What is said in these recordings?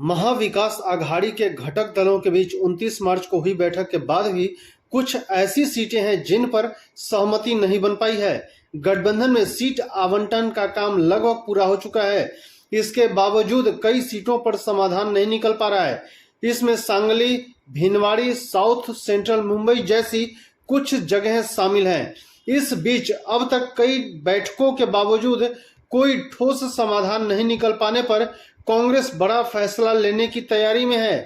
महाविकास आघाड़ी के घटक दलों के बीच 29 मार्च को हुई बैठक के बाद भी कुछ ऐसी सीटें हैं जिन पर सहमति नहीं बन पाई है। गठबंधन में सीट आवंटन का काम लगभग पूरा हो चुका है। इसके बावजूद कई सीटों पर समाधान नहीं निकल पा रहा है। इसमें सांगली, भिनवाड़ी, साउथ सेंट्रल मुंबई जैसी कुछ जगहें शामिल हैं। इस बीच अब तक कई बैठकों के बावजूद कोई ठोस समाधान नहीं निकल पाने पर कांग्रेस बड़ा फैसला लेने की तैयारी में है।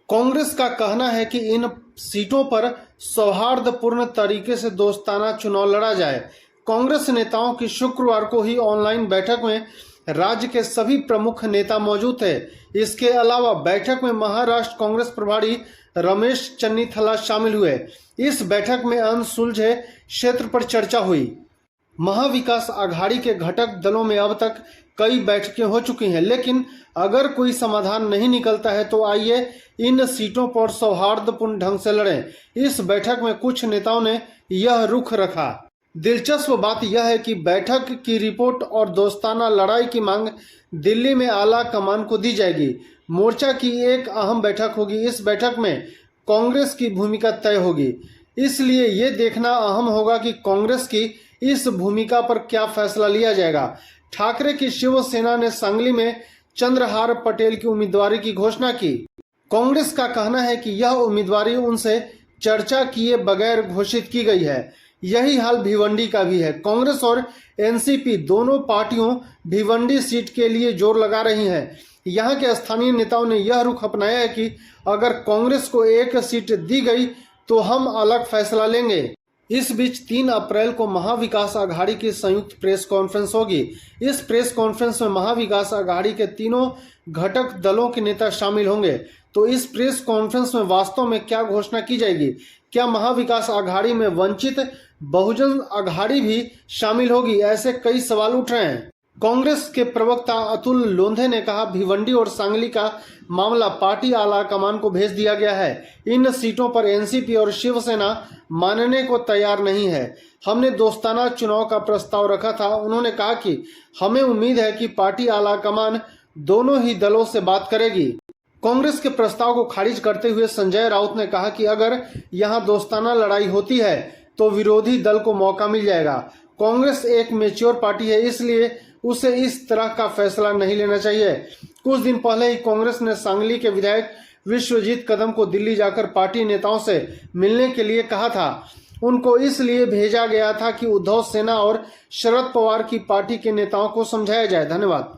कांग्रेस का कहना है कि इन सीटों पर सौहार्दपूर्ण तरीके से दोस्ताना चुनाव लड़ा जाए। कांग्रेस नेताओं की शुक्रवार को ही ऑनलाइन बैठक में राज्य के सभी प्रमुख नेता मौजूद थे। इसके अलावा बैठक में महाराष्ट्र कांग्रेस प्रभारी रमेश चन्नीथला शामिल हुए। इस बैठक में अनसुलझे क्षेत्र पर चर्चा हुई। महाविकास आघाड़ी के घटक दलों में अब तक कई बैठकें हो चुकी हैं, लेकिन अगर कोई समाधान नहीं निकलता है तो आइए इन सीटों पर सौहार्दपूर्ण ढंग से लड़ें। इस बैठक में कुछ नेताओं ने यह रुख रखा। दिलचस्प बात यह है कि बैठक की रिपोर्ट और दोस्ताना लड़ाई की मांग दिल्ली में आला कमान को दी जाएगी। मोर्चा की एक अहम बैठक होगी। इस बैठक में कांग्रेस की भूमिका तय होगी, इसलिए ये देखना अहम होगा कि कांग्रेस की इस भूमिका पर क्या फैसला लिया जाएगा। ठाकरे की शिवसेना ने सांगली में चंद्रहार पटेल की उम्मीदवारी की घोषणा की। कांग्रेस का कहना है कि यह उम्मीदवारी उनसे चर्चा किए बगैर घोषित की गई है। यही हाल भिवंडी का भी है। कांग्रेस और एनसीपी दोनों पार्टियों भिवंडी सीट के लिए जोर लगा रही हैं। यहाँ के स्थानीय नेताओं ने यह रुख अपनाया है कि अगर कांग्रेस को एक सीट दी गई तो हम अलग फैसला लेंगे। इस बीच 3 अप्रैल को महाविकास आघाड़ी की संयुक्त प्रेस कॉन्फ्रेंस होगी। इस प्रेस कॉन्फ्रेंस में महाविकास आघाड़ी के तीनों घटक दलों के नेता शामिल होंगे। तो इस प्रेस कॉन्फ्रेंस में वास्तव में क्या घोषणा की जाएगी? क्या महाविकास आघाड़ी में वंचित बहुजन आघाड़ी भी शामिल होगी? ऐसे कई सवाल उठ रहे हैं। कांग्रेस के प्रवक्ता अतुल लोंधे ने कहा, भिवंडी और सांगली का मामला पार्टी आला कमान को भेज दिया गया है। इन सीटों पर एनसीपी और शिवसेना मानने को तैयार नहीं है। हमने दोस्ताना चुनाव का प्रस्ताव रखा था। उन्होंने कहा कि हमें उम्मीद है कि पार्टी आला कमान दोनों ही दलों से बात करेगी। कांग्रेस के प्रस्ताव को खारिज करते हुए संजय राउत ने कहा कि अगर यहाँ दोस्ताना लड़ाई होती है तो विरोधी दल को मौका मिल जाएगा। कांग्रेस एक मैच्योर पार्टी है, इसलिए उसे इस तरह का फैसला नहीं लेना चाहिए। कुछ दिन पहले ही कांग्रेस ने सांगली के विधायक विश्वजीत कदम को दिल्ली जाकर पार्टी नेताओं से मिलने के लिए कहा था। उनको इसलिए भेजा गया था कि उद्धव सेना और शरद पवार की पार्टी के नेताओं को समझाया जाए। धन्यवाद।